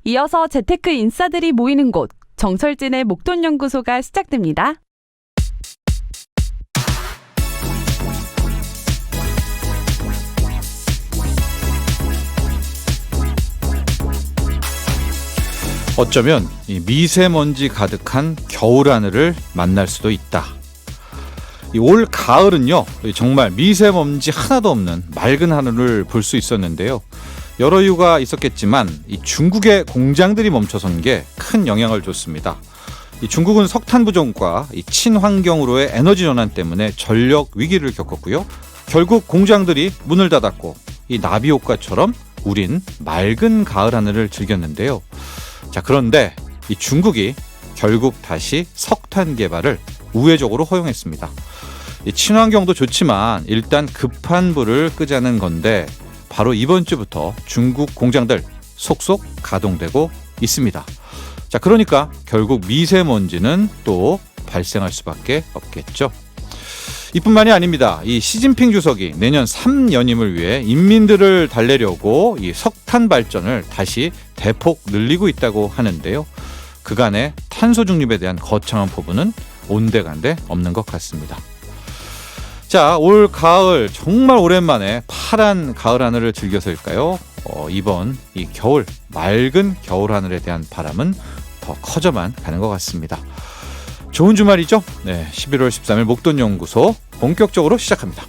이어서 재테크 인싸들이 모이는 곳, 정철진의 목돈연구소가 시작됩니다. 어쩌면 이 미세먼지 가득한 겨울 하늘을 만날 수도 있다. 올 가을은요, 정말 미세먼지 하나도 없는 맑은 하늘을 볼 수 있었는데요. 여러 이유가 있었겠지만 이 중국의 공장들이 멈춰선 게 큰 영향을 줬습니다. 이 중국은 석탄 부족과 이 친환경으로의 에너지 전환 때문에 전력 위기를 겪었고요. 결국 공장들이 문을 닫았고 이 나비 효과처럼 우린 맑은 가을 하늘을 즐겼는데요. 자, 그런데 이 중국이 결국 다시 석탄 개발을 우회적으로 허용했습니다. 이 친환경도 좋지만 일단 급한 불을 끄자는 건데 바로 이번 주부터 중국 공장들 속속 가동되고 있습니다. 자, 그러니까 결국 미세먼지는 또 발생할 수밖에 없겠죠. 이뿐만이 아닙니다. 이 시진핑 주석이 내년 3연임을 위해 인민들을 달래려고 이 석탄 발전을 다시 대폭 늘리고 있다고 하는데요. 그간의 탄소 중립에 대한 거창한 포부는 온데간데 없는 것 같습니다. 자, 올 가을 정말 오랜만에 파란 가을 하늘을 즐겨서일까요? 이번 이 겨울 맑은 겨울 하늘에 대한 바람은 더 커져만 가는 것 같습니다. 좋은 주말이죠? 네, 11월 13일 목돈연구소 본격적으로 시작합니다.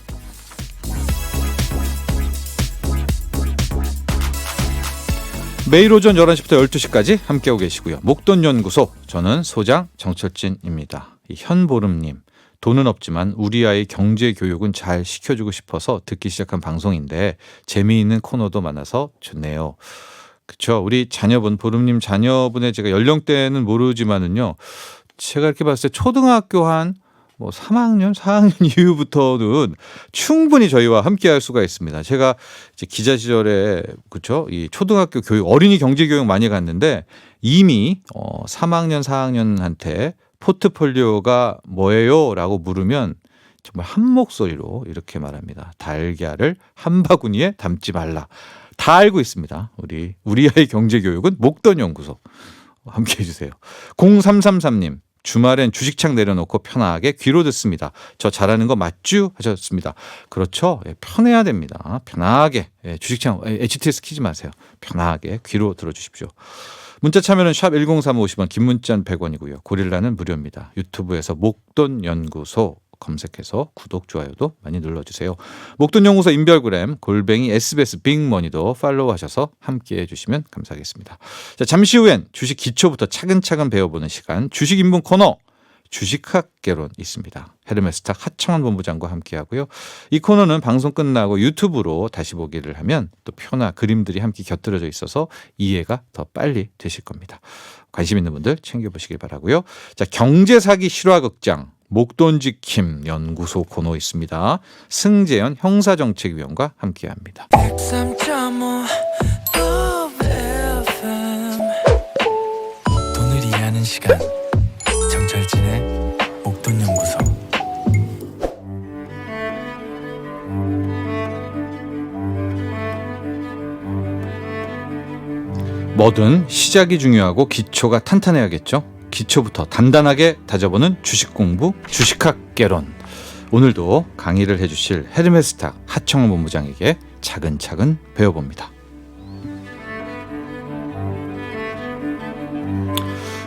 매일 오전 11시부터 12시까지 함께하고 계시고요. 목돈연구소, 저는 소장 정철진입니다. 현보름님, 돈은 없지만 우리 아이 경제교육은 잘 시켜주고 싶어서 듣기 시작한 방송인데 재미있는 코너도 많아서 좋네요. 그렇죠. 우리 자녀분, 보름님 자녀분의 제가 연령대는 모르지만은요, 제가 이렇게 봤을 때 초등학교 한 3학년, 4학년 이후부터는 충분히 저희와 함께 할 수가 있습니다. 제가 이제 기자 시절에, 그렇죠, 이 초등학교 교육, 어린이 경제 교육 많이 갔는데 이미 3학년, 4학년한테 포트폴리오가 뭐예요? 라고 물으면 정말 한 목소리로 이렇게 말합니다. 달걀을 한 바구니에 담지 말라. 다 알고 있습니다. 우리 아이 경제 교육은 목돈연구소 함께 해주세요. 0333님, 주말엔 주식창 내려놓고 편하게 귀로 듣습니다. 저 잘하는 거 맞죠? 하셨습니다. 그렇죠. 편해야 됩니다. 편하게. 주식창 HTS 키지 마세요. 편하게 귀로 들어주십시오. 문자 참여는 샵 1035 50원, 긴 문자는 100원이고요. 고릴라는 무료입니다. 유튜브에서 목돈연구소 검색해서 구독, 좋아요도 많이 눌러주세요. 목돈연구소 인별그램 @ SBS 빅머니도 팔로우하셔서 함께해 주시면 감사하겠습니다. 자, 잠시 후엔 주식 기초부터 차근차근 배워보는 시간, 주식 입문 코너 주식학개론 있습니다. 헤르메스탁 하청원 본부장과 함께하고요. 이 코너는 방송 끝나고 유튜브로 다시 보기를 하면 또 표나 그림들이 함께 곁들여져 있어서 이해가 더 빨리 되실 겁니다. 관심 있는 분들 챙겨보시길 바라고요. 자, 경제사기 실화극장 목돈지킴 연구소 코너 있습니다. 승재현 형사정책위원과 함께합니다. 103.5 돈을 이해하는 시간, 정철진의 목돈연구소. 뭐든 시작이 중요하고 기초가 탄탄해야겠죠. 기초부터 단단하게 다져보는 주식 공부, 주식학개론. 오늘도 강의를 해주실 헤르메스탁 하청원 본부장에게 차근차근 배워봅니다.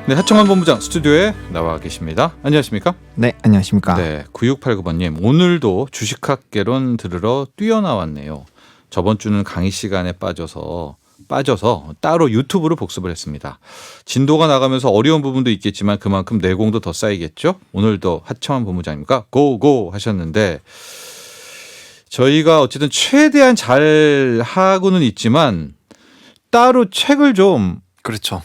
네, 하청원 본부장 스튜디오에 나와 계십니다. 안녕하십니까? 네, 안녕하십니까? 네, 9689번님, 오늘도 주식학개론 들으러 뛰어나왔네요. 저번 주는 강의 시간에 빠져서 따로 유튜브로 복습을 했습니다. 진도가 나가면서 어려운 부분도 있겠지만 그만큼 내공도 더 쌓이겠죠? 오늘도 하청원 본부장님과 고고 하셨는데, 저희가 어쨌든 최대한 잘 하고는 있지만 따로 책을 좀 그렇죠.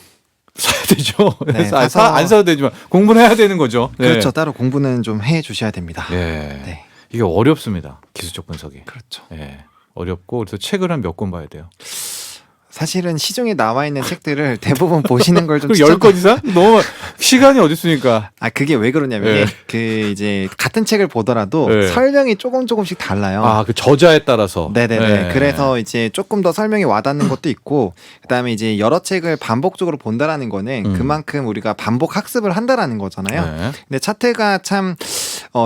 사야 되죠. 네, 안 사도 되지만 공부를 해야 되는 거죠. 네. 그렇죠. 따로 공부는 좀 해 주셔야 됩니다. 네. 네. 이게 어렵습니다. 기술적 분석이. 그렇죠. 네. 어렵고 그래서 책을 한 몇 권 봐야 돼요. 사실은 시중에 나와 있는 책들을 대부분 보시는 걸 좀 그럼 10권 이상? 너무 시간이 어디 있으니까. 그게 왜 그러냐면 네. 그 이제 같은 책을 보더라도 네. 설명이 조금씩 달라요. 그 저자에 따라서. 네네네. 네. 그래서 이제 조금 더 설명이 와닿는 것도 있고, 그다음에 이제 여러 책을 반복적으로 본다라는 거는 그만큼 우리가 반복 학습을 한다라는 거잖아요. 네. 근데 차트가 참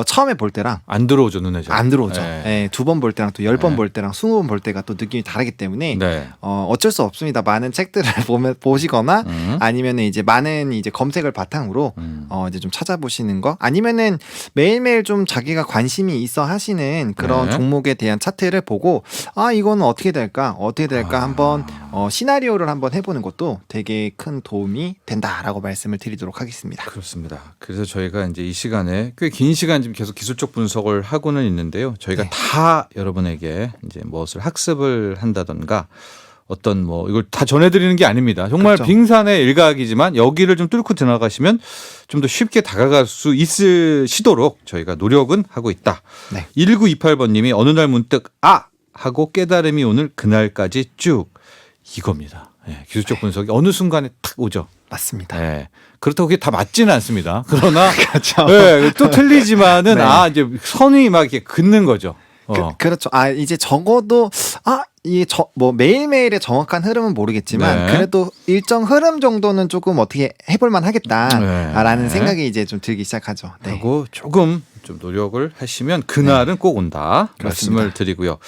처음에 볼 때랑 안 들어오죠, 눈에 잘. 안 들어오죠. 네. 예, 2번 볼 때랑 또 10번 네. 볼 때랑 20번 볼 때가 또 느낌이 다르기 때문에 네. 어쩔 수 없습니다. 많은 책들을 보시거나 아니면은 이제 많은 이제 검색을 바탕으로 이제 좀 찾아보시는 거, 아니면은 매일매일 좀 자기가 관심이 있어 하시는 그런 네. 종목에 대한 차트를 보고 이거는 어떻게 될까 한번 시나리오를 한번 해보는 것도 되게 큰 도움이 된다라고 말씀을 드리도록 하겠습니다. 그렇습니다. 그래서 저희가 이제 이 시간에 꽤 긴 시간 지금 계속 기술적 분석을 하고는 있는데요. 저희가 네. 다 여러분에게 이제 무엇을 학습을 한다던가 어떤 뭐 이걸 다 전해드리는 게 아닙니다. 정말 그렇죠. 빙산의 일각이지만 여기를 좀 뚫고 지나가시면 좀 더 쉽게 다가갈 수 있으시도록 저희가 노력은 하고 있다. 네. 1928번님이 어느 날 문득 하고 깨달음이 오늘 그날까지 쭉 이겁니다. 예, 기술적 분석이 어느 순간에 탁 오죠. 맞습니다. 예. 그렇다고 그게 다 맞지는 않습니다. 그러나 그렇죠. 예, 또 틀리지만은 네. 이제 선이 막 이렇게 긋는 거죠. 그렇죠. 이제 적어도 이게 뭐 매일매일의 정확한 흐름은 모르겠지만 네. 그래도 일정 흐름 정도는 조금 어떻게 해볼만 하겠다라는 네. 생각이 이제 좀 들기 시작하죠. 네. 하고 조금 좀 노력을 하시면 그날은 꼭 온다 그렇습니다. 말씀을 드리고요.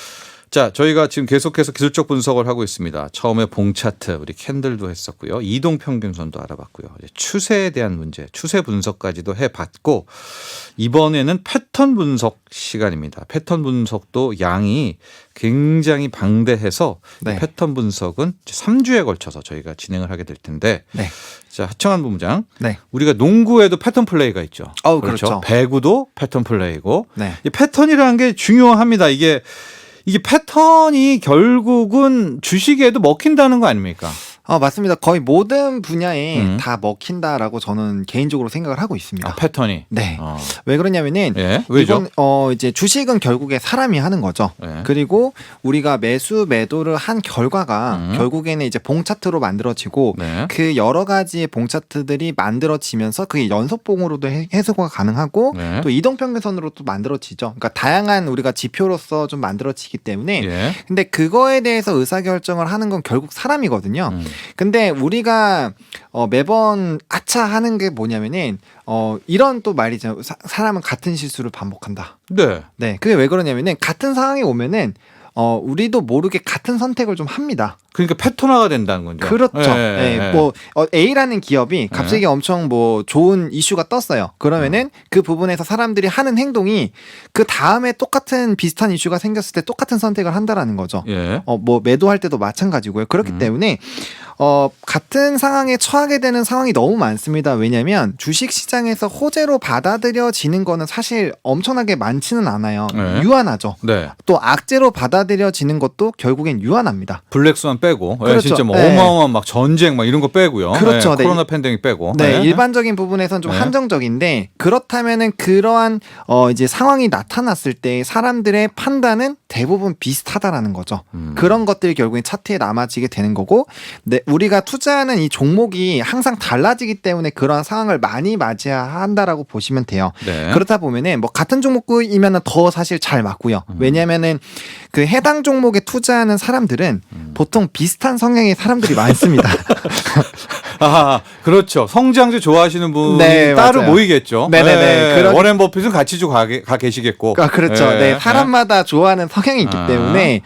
자, 저희가 지금 계속해서 기술적 분석을 하고 있습니다. 처음에 봉 차트, 우리 캔들도 했었고요. 이동 평균선도 알아봤고요. 이제 추세에 대한 문제, 추세 분석까지도 해봤고, 이번에는 패턴 분석 시간입니다. 패턴 분석도 양이 굉장히 방대해서 네. 이 패턴 분석은 3주에 걸쳐서 저희가 진행을 하게 될 텐데, 네. 자, 하청환 본부장, 네. 우리가 농구에도 패턴 플레이가 있죠. 그렇죠. 배구도 패턴 플레이고, 네. 이 패턴이라는 게 중요합니다. 이게 패턴이 결국은 주식에도 먹힌다는 거 아닙니까? 맞습니다. 거의 모든 분야에 음. 다 먹힌다라고 저는 개인적으로 생각을 하고 있습니다. 패턴이. 네. 왜 그러냐면은 예, 왜죠? 이건 이제 주식은 결국에 사람이 하는 거죠. 예. 그리고 우리가 매수 매도를 한 결과가 결국에는 이제 봉 차트로 만들어지고 네. 그 여러 가지의 봉 차트들이 만들어지면서 그게 연속봉으로도 해석가 가능하고 네. 또 이동평균선으로 또 만들어지죠. 그러니까 다양한 우리가 지표로서 좀 만들어지기 때문에 예. 근데 그거에 대해서 의사결정을 하는 건 결국 사람이거든요. 근데 우리가 매번 아차 하는 게 뭐냐면은 이런 또 말이죠. 사람은 같은 실수를 반복한다. 네. 네, 그게 왜 그러냐면은 같은 상황이 오면은 우리도 모르게 같은 선택을 좀 합니다. 그러니까 패턴화가 된다는 거죠. 그렇죠. 예, 예. 뭐 A라는 기업이 갑자기 엄청 뭐 좋은 이슈가 떴어요. 그러면은 그 부분에서 사람들이 하는 행동이 그 다음에 똑같은 비슷한 이슈가 생겼을 때 똑같은 선택을 한다라는 거죠. 예. 뭐 매도할 때도 마찬가지고요. 그렇기 때문에 같은 상황에 처하게 되는 상황이 너무 많습니다. 왜냐하면 주식 시장에서 호재로 받아들여지는 거는 사실 엄청나게 많지는 않아요. 네. 유한하죠. 네. 또 악재로 받아들여지는 것도 결국엔 유한합니다. 블랙스완 빼고, 그렇죠. 진짜 뭐 네. 어마어마한 막 전쟁 막 이런 거 빼고요. 그렇죠. 네. 코로나 팬데믹 빼고. 네, 일반적인 부분에서는 좀 네. 한정적인데 그렇다면은 그러한 이제 상황이 나타났을 때 사람들의 판단은 대부분 비슷하다라는 거죠. 그런 것들이 결국엔 차트에 남아지게 되는 거고, 네, 우리가 투자하는 이 종목이 항상 달라지기 때문에 그러한 상황을 많이 맞이한다라고 보시면 돼요. 네. 그렇다 보면은 뭐 같은 종목이면은 더 사실 잘 맞고요. 왜냐면은 그 해당 종목에 투자하는 사람들은 보통 비슷한 성향의 사람들이 많습니다. 그렇죠. 성장주 좋아하시는 분이 네, 따로 맞아요. 모이겠죠. 네네네. 워렌 버핏은 같이 가 계시겠고. 그렇죠. 예, 네, 사람마다 좋아하는 성향이 있기 때문에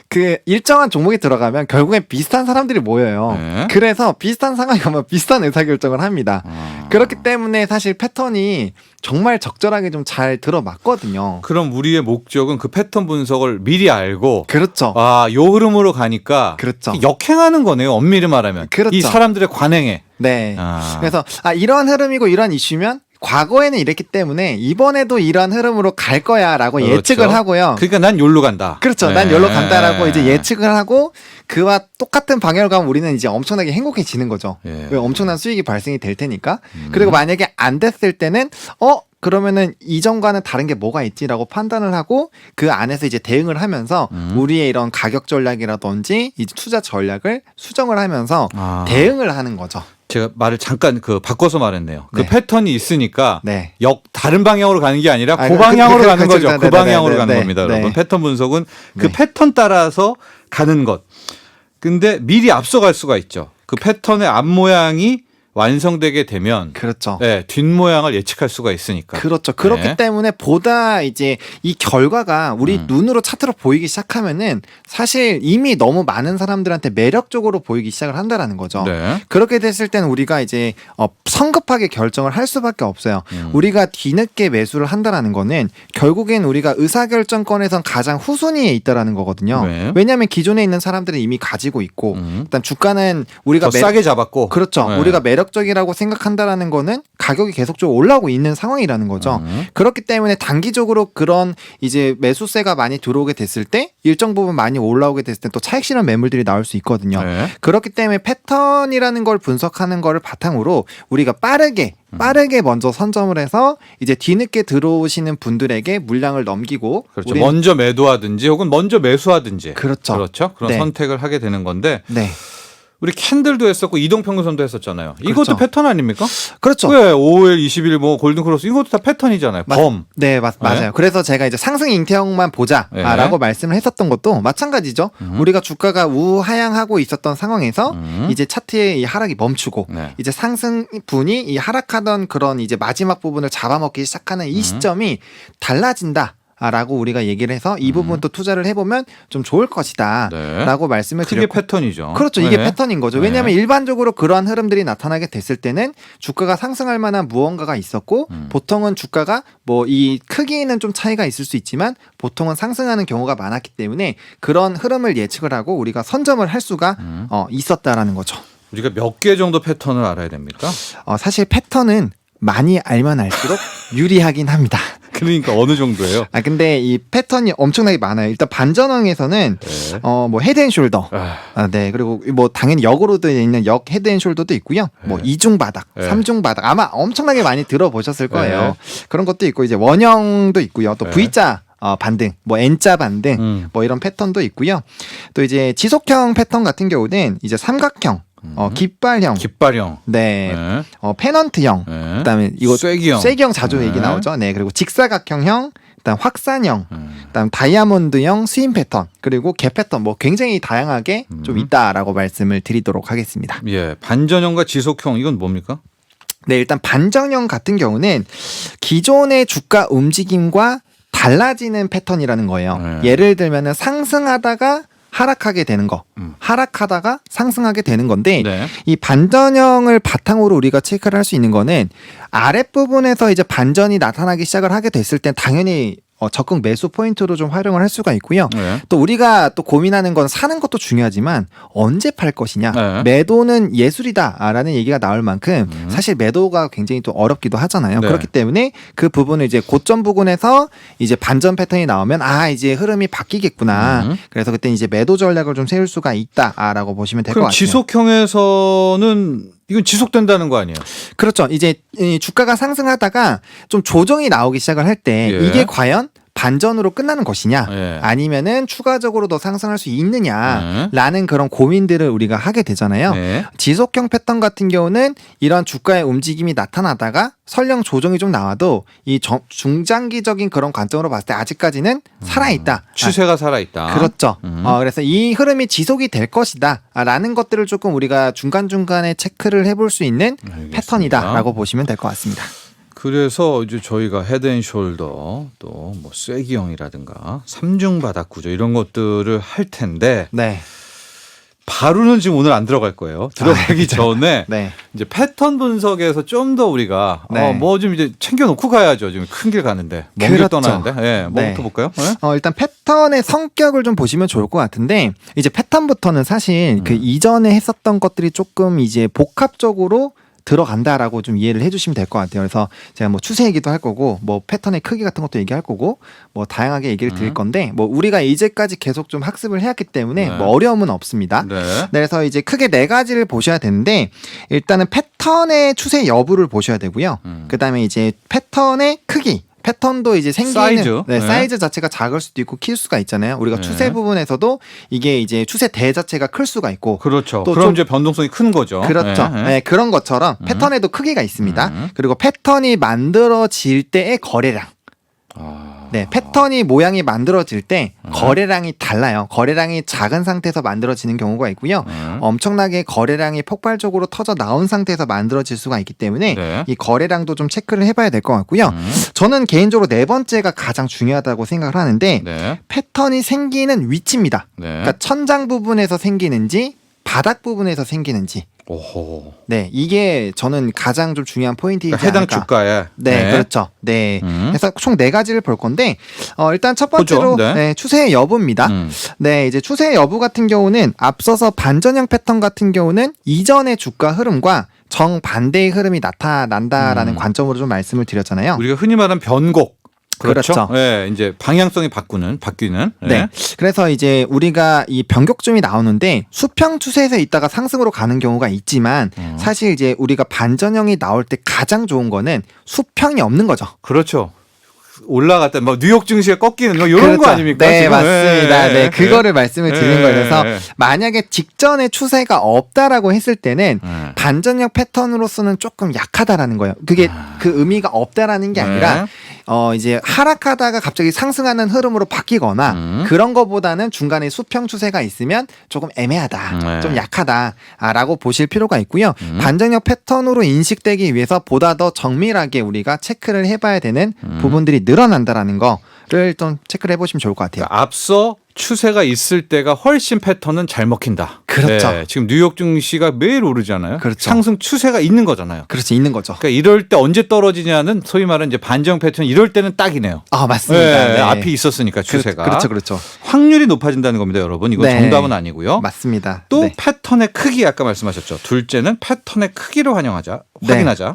그 일정한 종목에 들어가면 결국엔 비슷한 사람들이 모여요. 네. 그래서 비슷한 상황이 오면 비슷한 의사결정을 합니다. 그렇기 때문에 사실 패턴이 정말 적절하게 좀 잘 들어맞거든요. 그럼 우리의 목적은 그 패턴 분석을 미리 알고 그렇죠. 요 흐름으로 가니까 그렇죠. 역행하는 거네요. 엄밀히 말하면. 그렇죠. 이 사람들의 관행에. 네. 그래서 이런 흐름이고 이런 이슈면 과거에는 이랬기 때문에 이번에도 이런 흐름으로 갈 거야라고 그렇죠. 예측을 하고요. 그러니까 난 여기로 간다. 그렇죠. 네. 난 여기로 간다라고 이제 예측을 하고 그와 똑같은 방향으로 가면 우리는 이제 엄청나게 행복해지는 거죠. 예. 왜 엄청난 수익이 발생이 될 테니까. 그리고 만약에 안 됐을 때는 그러면은 이전과는 다른 게 뭐가 있지라고 판단을 하고 그 안에서 이제 대응을 하면서 우리의 이런 가격 전략이라든지 이제 투자 전략을 수정을 하면서 대응을 하는 거죠. 제가 말을 잠깐 바꿔서 말했네요. 그 네. 패턴이 있으니까 네. 다른 방향으로 가는 게 아니라 그 그- 방향으로 그- 가는 그- 거죠. 네, 그 네, 방향으로 네, 가는 네, 겁니다, 네. 여러분. 패턴 분석은 그 네. 패턴 따라서 가는 것. 근데 미리 앞서갈 수가 있죠. 그 패턴의 앞모양이 완성되게 되면 그렇죠. 네, 뒷모양을 예측할 수가 있으니까. 그렇죠. 그렇기 네. 때문에 보다 이제 이 결과가 우리 음. 눈으로 차트로 보이기 시작하면은 사실 이미 너무 많은 사람들한테 매력적으로 보이기 시작을 한다라는 거죠. 네. 그렇게 됐을 때는 우리가 이제 성급하게 결정을 할 수밖에 없어요. 우리가 뒤늦게 매수를 한다라는 거는 결국엔 우리가 의사결정권에선 가장 후순위에 있다라는 거거든요. 네. 왜냐하면 기존에 있는 사람들은 이미 가지고 있고 일단 주가는 우리가 더 싸게 잡았고. 그렇죠. 네. 우리가 매력적이라고 생각한다라는 거는 가격이 계속적으로 올라오고 있는 상황이라는 거죠. 그렇기 때문에 단기적으로 그런 이제 매수세가 많이 들어오게 됐을 때 일정 부분 많이 올라오게 됐을 때 또 차익 실현 매물들이 나올 수 있거든요. 네. 그렇기 때문에 패턴이라는 걸 분석하는 거를 바탕으로 우리가 빠르게 먼저 선점을 해서 이제 뒤늦게 들어오시는 분들에게 물량을 넘기고 그렇죠. 우리는- 먼저 매도하든지 혹은 먼저 매수하든지. 그렇죠. 그렇죠. 그런 네. 선택을 하게 되는 건데 네. 우리 캔들도 했었고 이동평균선도 했었잖아요. 이것도 그렇죠. 패턴 아닙니까? 그렇죠. 왜 5일, 20일 뭐 골든크로스 이것도 다 패턴이잖아요. 범. 네, 맞아요. 그래서 제가 이제 상승 잉태형만 보자라고 말씀을 했었던 것도 마찬가지죠. 우리가 주가가 우하향하고 있었던 상황에서 이제 차트의 이 하락이 멈추고 네. 이제 상승분이 이 하락하던 그런 이제 마지막 부분을 잡아먹기 시작하는 이 시점이 달라진다. 라고 우리가 얘기를 해서 이 부분도 투자를 해보면 좀 좋을 것이다 네. 라고 말씀을 크게 드렸고 패턴이죠. 그렇죠. 이게 네. 패턴인 거죠. 네. 왜냐하면 일반적으로 그러한 흐름들이 나타나게 됐을 때는 주가가 상승할 만한 무언가가 있었고 보통은 주가가 뭐 이 크기에는 좀 차이가 있을 수 있지만 보통은 상승하는 경우가 많았기 때문에 그런 흐름을 예측을 하고 우리가 선점을 할 수가 있었다라는 거죠. 우리가 몇 개 정도 패턴을 알아야 됩니까? 사실 패턴은 많이 알면 알수록 유리하긴 합니다. 그러니까 어느 정도예요? 근데 이 패턴이 엄청나게 많아요. 일단 반전형에서는 네. 뭐 헤드앤숄더, 네, 그리고 뭐 당연히 역으로 되어 있는 역 헤드앤숄더도 있고요. 뭐 네. 이중 바닥, 네. 삼중 바닥 아마 엄청나게 많이 들어보셨을 거예요. 네. 그런 것도 있고 이제 원형도 있고요. 또 네. V자 반등, 뭐 N자 반등, 뭐 이런 패턴도 있고요. 또 이제 지속형 패턴 같은 경우는 이제 삼각형, 깃발형, 깃발형. 네, 네. 페넌트형, 네. 그다음에 이거 쐐기형. 쐐기형 자주 네. 얘기 나오죠. 네, 그리고 직사각형형, 그다음 확산형, 그다음 다이아몬드형 스윙 패턴, 그리고 개 패턴 뭐 굉장히 다양하게 좀 있다라고 말씀을 드리도록 하겠습니다. 예, 반전형과 지속형 이건 뭡니까? 네, 일단 반전형 같은 경우는 기존의 주가 움직임과 달라지는 패턴이라는 거예요. 네. 예를 들면은 상승하다가 하락하게 되는 거, 하락하다가 상승하게 되는 건데 네. 이 반전형을 바탕으로 우리가 체크를 할 수 있는 거는 아랫부분에서 이제 반전이 나타나기 시작을 하게 됐을 땐 당연히 적극 매수 포인트로 좀 활용을 할 수가 있고요. 네. 또 우리가 또 고민하는 건 사는 것도 중요하지만 언제 팔 것이냐. 네. 매도는 예술이다라는 얘기가 나올 만큼 사실 매도가 굉장히 또 어렵기도 하잖아요. 네. 그렇기 때문에 그 부분을 이제 고점 부근에서 이제 반전 패턴이 나오면 이제 흐름이 바뀌겠구나. 그래서 그때 이제 매도 전략을 좀 세울 수가 있다라고 보시면 될 것 그럼 같아요. 지속형에서는 이건 지속된다는 거 아니에요? 그렇죠. 이제 이 주가가 상승하다가 좀 조정이 나오기 시작을 할 때 예. 이게 과연 반전으로 끝나는 것이냐 예. 아니면은 추가적으로 더 상승할 수 있느냐라는 그런 고민들을 우리가 하게 되잖아요. 네. 지속형 패턴 같은 경우는 이런 주가의 움직임이 나타나다가 설령 조정이 좀 나와도 이 중장기적인 그런 관점으로 봤을 때 아직까지는 살아있다. 추세가 살아있다. 그렇죠. 그래서 이 흐름이 지속이 될 것이다 라는 것들을 조금 우리가 중간중간에 체크를 해볼 수 있는 알겠습니다. 패턴이다라고 보시면 될 것 같습니다. 그래서 이제 저희가 헤드앤숄더 또 뭐 쐐기형이라든가 삼중 바닥 구조 이런 것들을 할 텐데 네. 바로는 지금 오늘 안 들어갈 거예요. 들어가기 전에 네. 이제 패턴 분석에서 좀 더 우리가 네. 뭐 좀 이제 챙겨 놓고 가야죠. 지금 큰 길 가는데 먼 길 그렇죠. 떠나는데. 예, 뭐부터 네. 볼까요? 예? 일단 패턴의 성격을 좀 보시면 좋을 것 같은데 이제 패턴부터는 사실 그 이전에 했었던 것들이 조금 이제 복합적으로 들어간다라고 좀 이해를 해주시면 될 것 같아요. 그래서 제가 뭐 추세 얘기도 할 거고 뭐 패턴의 크기 같은 것도 얘기할 거고 뭐 다양하게 얘기를 드릴 건데 뭐 우리가 이제까지 계속 좀 학습을 해왔기 때문에 네. 뭐 어려움은 없습니다. 네. 그래서 이제 크게 네 가지를 보셔야 되는데 일단은 패턴의 추세 여부를 보셔야 되고요. 그다음에 이제 패턴의 크기. 패턴도 이제 생기는 사이즈. 네, 네. 사이즈 자체가 작을 수도 있고 클 수가 있잖아요. 우리가 네. 추세 부분에서도 이게 이제 추세대 자체가 클 수가 있고 그렇죠. 또 그럼 좀- 이제 변동성이 큰 거죠. 그렇죠. 네. 네, 그런 것처럼 패턴에도 크기가 있습니다. 그리고 패턴이 만들어질 때의 거래량. 아. 네, 패턴이 모양이 만들어질 때 거래량이 달라요. 거래량이 작은 상태에서 만들어지는 경우가 있고요. 엄청나게 거래량이 폭발적으로 터져 나온 상태에서 만들어질 수가 있기 때문에 네. 이 거래량도 좀 체크를 해봐야 될 것 같고요. 저는 개인적으로 네 번째가 가장 중요하다고 생각을 하는데 네. 패턴이 생기는 위치입니다. 네. 그러니까 천장 부분에서 생기는지 바닥 부분에서 생기는지. 오호. 네, 이게 저는 가장 좀 중요한 포인트이지 그러니까 해당 않을까. 주가에. 네, 그렇죠. 네. 그래서 총 네 가지를 볼 건데, 일단 첫 번째로 보죠. 네. 네, 추세의 여부입니다. 네, 이제 추세의 여부 같은 경우는 앞서서 반전형 패턴 같은 경우는 이전의 주가 흐름과 정반대의 흐름이 나타난다라는 관점으로 좀 말씀을 드렸잖아요. 우리가 흔히 말하는 변곡. 그렇죠. 그렇죠. 네, 이제 방향성이 바뀌는. 네. 그래서 이제 우리가 이 변곡점이 나오는데 수평 추세에서 있다가 상승으로 가는 경우가 있지만 사실 이제 우리가 반전형이 나올 때 가장 좋은 거는 수평이 없는 거죠. 그렇죠. 올라갔다 뭐 뉴욕 증시가 꺾이는 거 이런 그렇죠. 거 아닙니까? 네, 지금? 맞습니다. 네, 네, 그거를 말씀을 드리는 네, 거예요. 그래서 네. 만약에 직전에 추세가 없다라고 했을 때는 네. 반전형 패턴으로서는 조금 약하다라는 거예요. 그게 그 의미가 없다라는 게 아니라 이제 하락하다가 갑자기 상승하는 흐름으로 바뀌거나 그런 거보다는 중간에 수평 추세가 있으면 조금 애매하다, 네. 좀 약하다라고 보실 필요가 있고요. 반전형 패턴으로 인식되기 위해서 보다 더 정밀하게 우리가 체크를 해봐야 되는 부분들이 늘어난다라는 거를 좀 체크를 해보시면 좋을 것 같아요. 그러니까 앞서 추세가 있을 때가 훨씬 패턴은 잘 먹힌다. 그렇죠. 네, 지금 뉴욕 증시가 매일 오르잖아요. 그렇죠. 상승 추세가 있는 거잖아요. 그렇지, 있는 거죠. 그러니까 이럴 때 언제 떨어지냐는 소위 말하는 이제 반전 패턴 이럴 때는 딱이네요. 아, 맞습니다. 네, 네. 앞이 있었으니까 추세가. 그렇죠. 확률이 높아진다는 겁니다, 여러분. 이거 네. 정답은 아니고요. 맞습니다. 또 네. 패턴의 크기 아까 말씀하셨죠. 둘째는 패턴의 크기를 확인하자.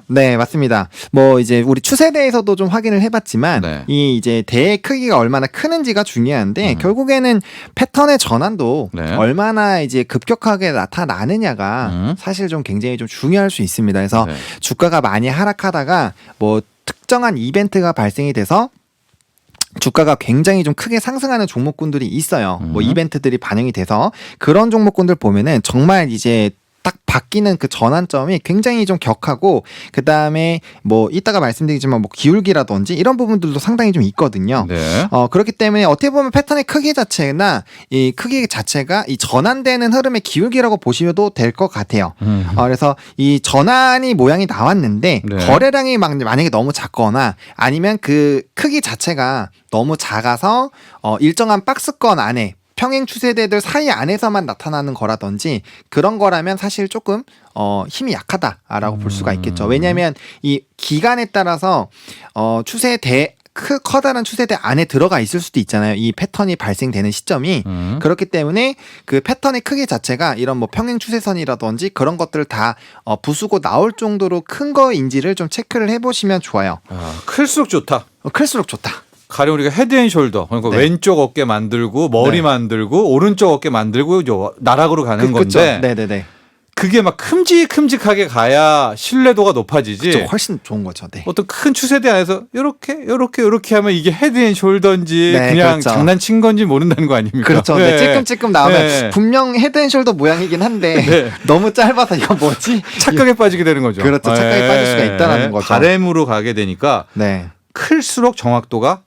네, 맞습니다. 뭐 이제 우리 추세대에서도 좀 확인을 해봤지만 네. 이 이제 대의 크기가 얼마나 크는지가 중요한데 결국에는 패턴의 전환도 네. 얼마나 이제 급격하게 나타나느냐가 사실 좀 굉장히 좀 중요할 수 있습니다. 그래서 네. 주가가 많이 하락하다가 뭐 특정한 이벤트가 발생이 돼서 주가가 굉장히 좀 크게 상승하는 종목군들이 있어요. 뭐 이벤트들이 반영이 돼서 그런 종목군들 보면은 정말 이제 딱 바뀌는 그 전환점이 굉장히 좀 격하고 그 다음에 뭐 이따가 말씀드리지만 뭐 기울기라든지 이런 부분들도 상당히 좀 있거든요. 네. 그렇기 때문에 어떻게 보면 패턴의 크기 자체나 이 크기 자체가 이 전환되는 흐름의 기울기라고 보셔도 될 것 같아요. 그래서 이 전환이 모양이 나왔는데 네. 거래량이 만약에 너무 작거나 아니면 그 크기 자체가 너무 작아서 일정한 박스권 안에 평행 추세대들 사이 안에서만 나타나는 거라든지 그런 거라면 사실 조금 힘이 약하다라고 볼 수가 있겠죠. 왜냐하면 이 기간에 따라서 추세대 커다란 추세대 안에 들어가 있을 수도 있잖아요. 이 패턴이 발생되는 시점이 그렇기 때문에 그 패턴의 크기 자체가 이런 뭐 평행 추세선이라든지 그런 것들을 다 부수고 나올 정도로 큰 거인지를 좀 체크를 해보시면 좋아요. 클수록 좋다. 클수록 좋다. 가령 우리가 헤드앤숄더 그러니까 네. 왼쪽 어깨 만들고 머리 네. 만들고 오른쪽 어깨 만들고 나락으로 가는 그쵸? 건데 네네네. 그게 막 큼직큼직하게 가야 신뢰도가 높아지지. 그쵸, 훨씬 좋은 거죠. 네. 어떤 큰 추세대 안에서 요렇게 하면 이게 헤드앤숄더인지 네, 그냥 그렇죠. 장난친 건지 모른다는 거 아닙니까? 그렇죠. 네. 찔끔찔끔 나오면 네. 분명 헤드앤숄더 모양이긴 한데 네. 너무 짧아서 이거 뭐지? 착각에 빠지게 되는 거죠. 그렇죠. 착각에 빠질 수가 있다라는 거죠. 바램으로 가게 되니까 네. 클수록 정확도가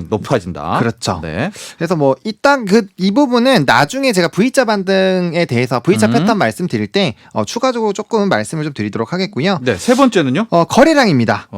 높아진다. 그렇죠. 네. 그래서 뭐 일단 이 부분은 나중에 제가 V자 반등에 대해서 V자 패턴 말씀드릴 때 추가적으로 조금 말씀을 좀 드리도록 하겠고요. 네. 세 번째는요? 거래량입니다.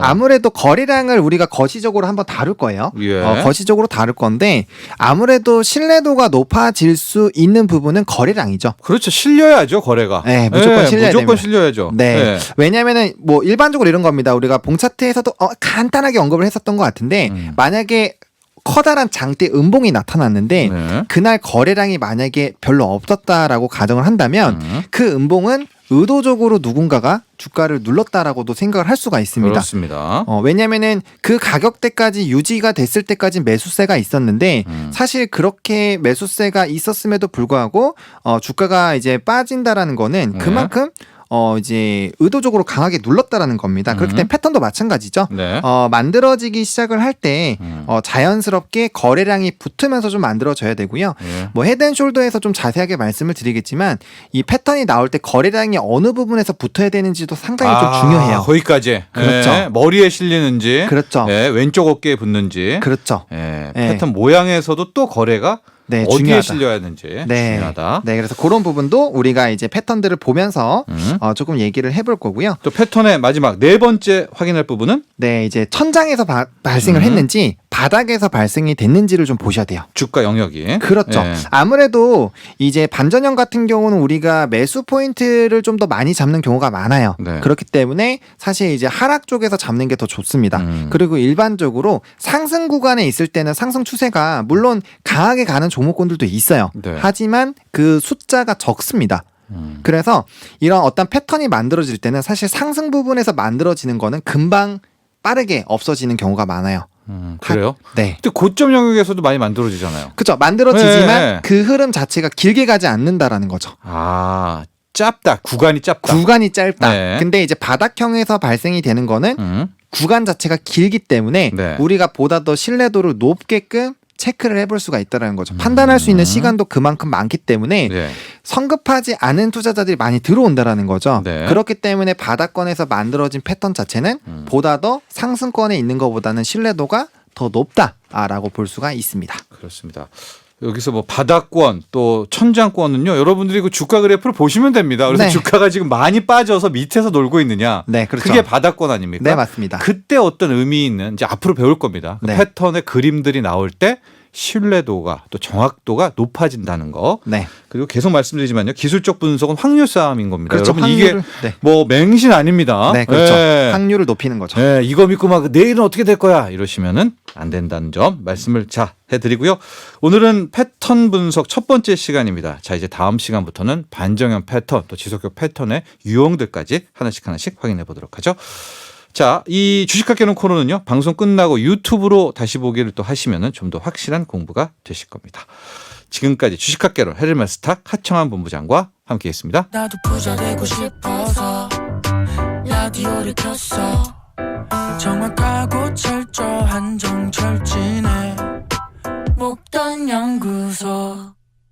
아무래도 거래량을 우리가 거시적으로 한번 다룰 거예요. 예. 거시적으로 다룰 건데 아무래도 신뢰도가 높아질 수 있는 부분은 거래량이죠. 그렇죠. 실려야죠, 거래가. 네, 무조건 실려야 무조건 됩니다. 실려야죠. 네. 왜냐면은 뭐 일반적으로 이런 겁니다. 우리가 봉차트에서도 간단하게 언급을 했었던 것 같은데 만약에 커다란 장대 음봉이 나타났는데 네. 그날 거래량이 만약에 별로 없었다라고 가정을 한다면 그 음봉은 의도적으로 누군가가 주가를 눌렀다라고도 생각을 할 수가 있습니다. 그렇습니다. 왜냐면은 그 가격대까지 유지가 됐을 때까지 매수세가 있었는데 사실 그렇게 매수세가 있었음에도 불구하고 주가가 이제 빠진다라는 거는 네. 그만큼 이제 의도적으로 강하게 눌렀다라는 겁니다. 그렇기 때문에 패턴도 마찬가지죠. 네. 만들어지기 시작을 할 때 자연스럽게 거래량이 붙으면서 좀 만들어져야 되고요. 예. 뭐 헤드앤숄더에서 좀 자세하게 말씀을 드리겠지만 이 패턴이 나올 때 거래량이 어느 부분에서 붙어야 되는지도 상당히 좀 중요해요. 거기까지. 그렇죠. 예, 머리에 실리는지, 그렇죠. 예, 왼쪽 어깨에 붙는지, 그렇죠. 예, 예. 패턴 모양에서도 또 거래가 네, 어디에 중요하다. 실려야 하는지 네. 중요하다. 네, 그래서 그런 부분도 우리가 이제 패턴들을 보면서 음. 조금 얘기를 해볼 거고요. 또 패턴의 마지막 네 번째 확인할 부분은 네, 이제 천장에서 발생을 했는지 바닥에서 발생이 됐는지를 좀 보셔야 돼요. 주가 영역이. 그렇죠. 예. 아무래도 이제 반전형 같은 경우는 우리가 매수 포인트를 좀 더 많이 잡는 경우가 많아요. 네. 그렇기 때문에 사실 이제 하락 쪽에서 잡는 게 더 좋습니다. 그리고 일반적으로 상승 구간에 있을 때는 상승 추세가 물론 강하게 가는 종목군들도 있어요. 네. 하지만 그 숫자가 적습니다. 그래서 이런 어떤 패턴이 만들어질 때는 사실 상승 부분에서 만들어지는 거는 금방 빠르게 없어지는 경우가 많아요. 그래요? 네. 근데 고점 영역에서도 많이 만들어지잖아요. 그렇죠. 만들어지지만 네. 그 흐름 자체가 길게 가지 않는다라는 거죠. 아, 짧다. 구간이 짧다. 구간이 짧다. 네. 근데 이제 바닥형에서 발생이 되는 거는 음. 구간 자체가 길기 때문에 네. 우리가 보다 더 신뢰도를 높게끔 체크를 해볼 수가 있다는 거죠. 판단할 수 있는 시간도 그만큼 많기 때문에 네. 성급하지 않은 투자자들이 많이 들어온다라는 거죠. 네. 그렇기 때문에 바닥권에서 만들어진 패턴 자체는 보다 더 상승권에 있는 것보다는 신뢰도가 더 높다라고 볼 수가 있습니다. 그렇습니다. 여기서 뭐 바닥권 또 천장권은요. 여러분들이 그 주가 그래프를 보시면 됩니다. 그래서 네. 주가가 지금 많이 빠져서 밑에서 놀고 있느냐. 네, 그렇죠. 그게 바닥권 아닙니까? 네, 맞습니다. 그때 어떤 의미 있는 이제 앞으로 배울 겁니다. 그 네. 패턴의 그림들이 나올 때 신뢰도가 또 정확도가 높아진다는 거. 네. 그리고 계속 말씀드리지만요. 기술적 분석은 확률 싸움인 겁니다. 그렇죠. 여러분 이게 네. 뭐 맹신 아닙니다. 네, 그렇죠. 예. 확률을 높이는 거죠. 예, 이거 믿고 막 내일은 어떻게 될 거야 이러시면은 안 된다는 점 말씀을 해드리고요. 오늘은 패턴 분석 첫 번째 시간입니다. 자, 이제 다음 시간부터는 반정형 패턴 또 지속적 패턴의 유형들까지 하나씩 확인해 보도록 하죠. 자, 이 주식학개론 코너는요. 방송 끝나고 유튜브로 다시 보기를 또 하시면은 좀 더 확실한 공부가 되실 겁니다. 지금까지 주식학개론 헤르메스탁 하청한 본부장과 함께했습니다. 나도 부자 되고 싶어서 라디오를 켰어. 정확하고 철저한 정철진의 목돈 연구소.